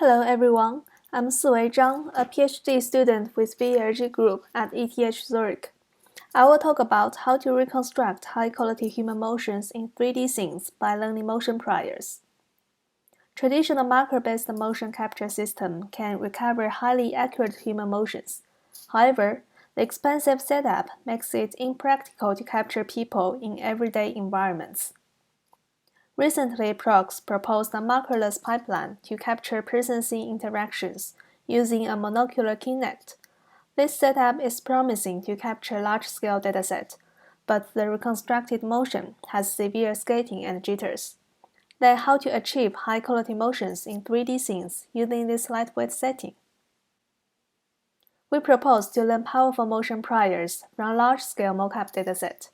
Hello everyone, I'm Siwei Zhang, a PhD student with BERG group at ETH Zurich. I will talk about how to reconstruct high-quality human motions in 3D scenes by learning motion priors. Traditional marker-based motion capture system can recover highly accurate human motions. However, the expensive setup makes it impractical to capture people in everyday environments. Recently, PROX proposed a markerless pipeline to capture person-scene interactions using a monocular Kinect. This setup is promising to capture large-scale dataset, but the reconstructed motion has severe skating and jitters. Then how to achieve high-quality motions in 3D scenes using this lightweight setting? We propose to learn powerful motion priors from large-scale mocap dataset.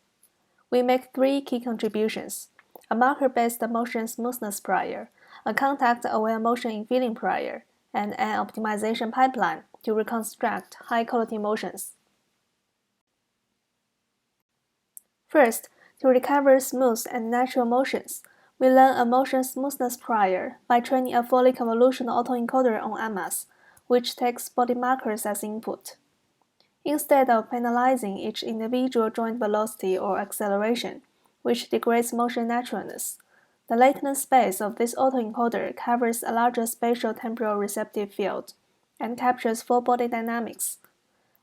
We make three key contributions: a marker-based motion smoothness prior, a contact-aware motion infilling prior, and an optimization pipeline to reconstruct high-quality motions. First, to recover smooth and natural motions, we learn a motion smoothness prior by training a fully convolutional autoencoder on AMAS, which takes body markers as input. Instead of penalizing each individual joint velocity or acceleration, which degrades motion naturalness, the latent space of this autoencoder covers a larger spatial temporal receptive field and captures full body dynamics.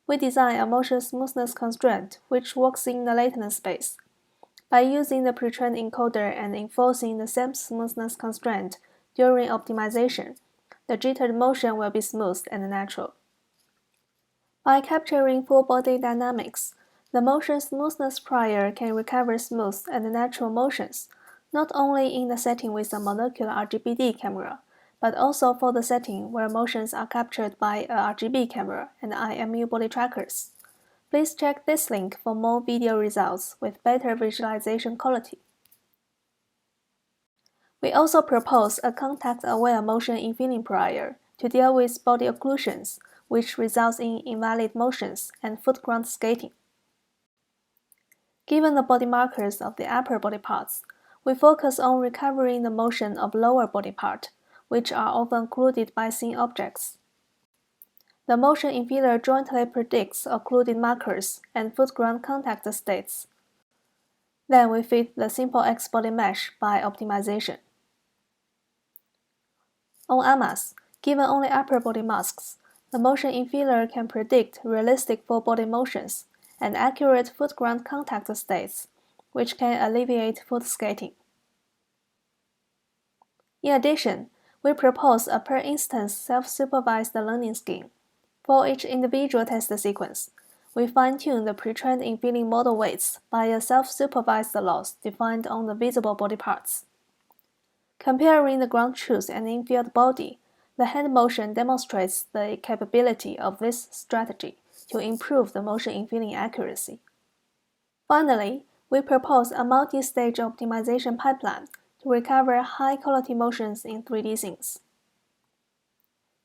We design a motion smoothness constraint which works in the latent space. By using the pre-trained encoder and enforcing the same smoothness constraint during optimization, the jittered motion will be smooth and natural. By capturing full body dynamics, the motion smoothness prior can recover smooth and natural motions, not only in the setting with a monocular RGBD camera, but also for the setting where motions are captured by a RGB camera and IMU body trackers. Please check this link for more video results with better visualization quality. We also propose a contact-aware motion infilling prior to deal with body occlusions, which results in invalid motions and foot-ground skating. Given the body markers of the upper body parts, we focus on recovering the motion of lower body part, which are often occluded by scene objects. The motion infiller jointly predicts occluded markers and foot-ground contact states. Then we fit the simple X-body mesh by optimization. On AMAS, given only upper body masks, the motion infiller can predict realistic full body motions and accurate foot-ground contact states, which can alleviate foot skating. In addition, we propose a per-instance self-supervised learning scheme. For each individual test sequence, we fine-tune the pre-trained infilling model weights by a self-supervised loss defined on the visible body parts. Comparing the ground truth and infilled body, the hand motion demonstrates the capability of this strategy to improve the motion infilling accuracy. Finally, we propose a multi-stage optimization pipeline to recover high-quality motions in 3D scenes.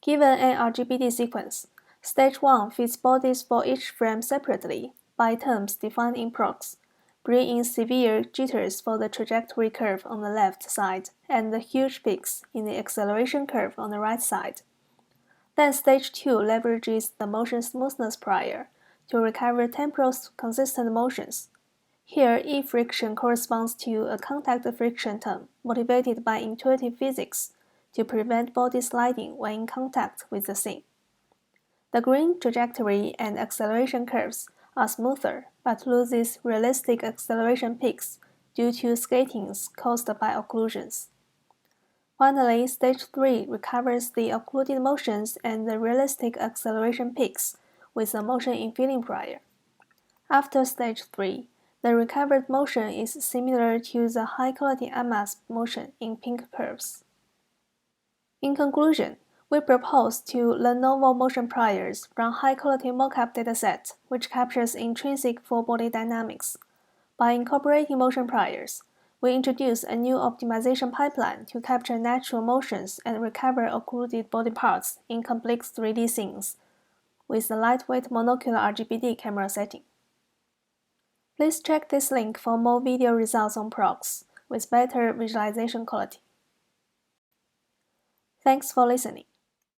Given an RGBD sequence, Stage 1 fits bodies for each frame separately by terms defined in PROX, bring in severe jitters for the trajectory curve on the left side and the huge peaks in the acceleration curve on the right side. Then Stage 2 leverages the motion smoothness prior to recover temporal consistent motions. Here, E friction corresponds to a contact friction term motivated by intuitive physics to prevent body sliding when in contact with the scene. The green trajectory and acceleration curves are smoother but loses realistic acceleration peaks due to skatings caused by occlusions. Finally, Stage 3 recovers the occluded motions and the realistic acceleration peaks with a motion infilling prior. After Stage 3, the recovered motion is similar to the high-quality AMAS motion in pink curves. In conclusion, we propose to learn novel motion priors from high-quality mocap dataset which captures intrinsic full-body dynamics. By incorporating motion priors, we introduce a new optimization pipeline to capture natural motions and recover occluded body parts in complex 3D scenes with a lightweight monocular RGBD camera setting. Please check this link for more video results on PROX with better visualization quality. Thanks for listening.